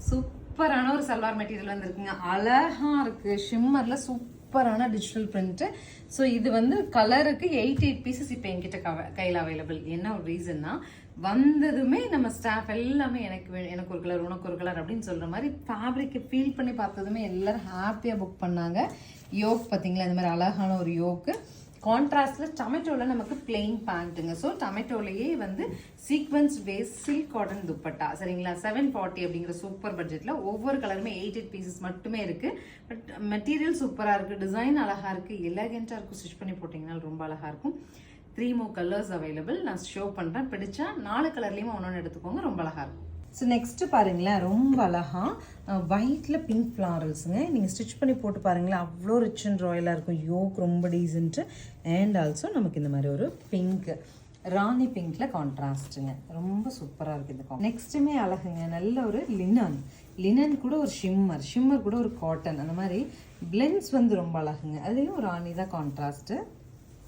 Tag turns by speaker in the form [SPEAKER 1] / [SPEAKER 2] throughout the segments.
[SPEAKER 1] சூப்பரான ஒரு சல்வார் மெட்டீரியல் வந்துருக்குங்க. அழகா இருக்கு. ஷிம்மர்ல சூப்பரான டிஜிட்டல் பிரிண்ட். ஸோ இது வந்து கலருக்கு 88 பீசஸ் இப்போ என்கிட்ட கையில் அவைலபிள். என்ன ஒரு ரீசன்னா, வந்ததுமே நம்ம ஸ்டாஃப் எல்லாமே எனக்கு ஒரு கலர் உனக்கு ஒரு கலர் அப்படின்னு சொல்ற மாதிரி ஃபேப்ரிக்கை ஃபீல் பண்ணி பார்த்ததுமே எல்லாரும் ஹாப்பியாக புக் பண்ணாங்க. யோக் பார்த்தீங்களா, இந்த மாதிரி அழகான ஒரு யோக்கு. கான்ட்ராஸ்ட்ல டொமேட்டோல நமக்கு பிளெயின் பேண்ட்டுங்க. ஸோ டொமேட்டோலயே வந்து sequence base silk cotton dupatta, சரிங்களா? 740 அப்படிங்கிற சூப்பர் பட்ஜெட்ல ஒவ்வொரு கலருமே 88 பீசஸ் மட்டுமே இருக்கு. பட் மெட்டீரியல் சூப்பரா இருக்கு, டிசைன் அழகா இருக்கு, எலகென்ட்டா இருக்கும். ஸ்டிச் பண்ணி போட்டீங்கன்னா ரொம்ப அழகா இருக்கும். 3 more கலர்ஸ் அவைலபிள். நான் ஷோ பண்றேன். பிடிச்சா 4 கலர்லயும் ஒன்னொன்னு எடுத்துக்கோங்க. ரொம்ப அழகா இருக்கும். ஸோ நெக்ஸ்ட்டு பாருங்களேன், ரொம்ப அழகாக ஒயிட்டில் பிங்க் ஃப்ளாரல்ஸுங்க. நீங்கள் ஸ்டிச் பண்ணி போட்டு பாருங்களேன், அவ்வளோ ரிச் அண்ட் ராயலாக இருக்கும். யோக் ரொம்ப டீசென்ட்டு. அண்ட் ஆல்சோ நமக்கு இந்த மாதிரி ஒரு பிங்க், ராணி பிங்க்ல கான்ட்ராஸ்ட்டுங்க. ரொம்ப சூப்பராக இருக்குது இந்த நெக்ஸ்ட்டுமே அழகுங்க. நல்ல ஒரு லினன் கூட ஒரு ஷிம்மர் கூட ஒரு காட்டன், அந்த மாதிரி பிளெண்ட்ஸ் வந்து ரொம்ப அழகுங்க. அதுலேயும் ஒரு ராணி தான் கான்ட்ராஸ்ட்டு.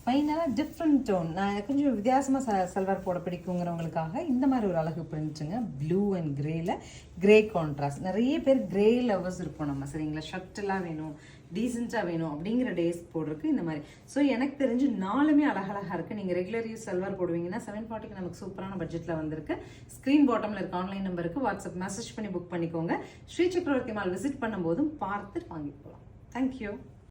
[SPEAKER 1] ஃபைனலாக டிஃப்ரெண்ட் டோன், நான் கொஞ்சம் வித்தியாசமாக சல்வார் போட பிடிக்குங்கிறவங்களுக்காக இந்த மாதிரி ஒரு அழகு பிரிண்ட்டுங்க. ப்ளூ அண்ட் கிரேல கிரே கான்ட்ராஸ்ட். நிறைய பேர் கிரே லவர்ஸ் இருப்போம் நம்ம, சரிங்களா? ஷர்ட்டெல்லாம் வேணும், டீசெண்டாக வேணும் அப்படிங்கிற டேஸ் போடுறதுக்கு இந்த மாதிரி. ஸோ எனக்கு தெரிஞ்சு 4மே அழகழகாக இருக்குது. நீங்கள் ரெகுலர் யூஸ் சல்வார் போடுவீங்கன்னா 740க்கு நமக்கு சூப்பரான பட்ஜெட்டில் வந்திருக்கு. ஸ்க்ரீன் பாட்டமில் இருக்க ஆன்லைன் நம்பருக்கு வாட்ஸ்அப் மெசேஜ் பண்ணி புக் பண்ணிக்கோங்க. ஸ்ரீ சக்கரவர்த்தி மால் விசிட் பண்ணும்போதும் பார்த்து வாங்கிட்டு போகலாம். தேங்க்யூ.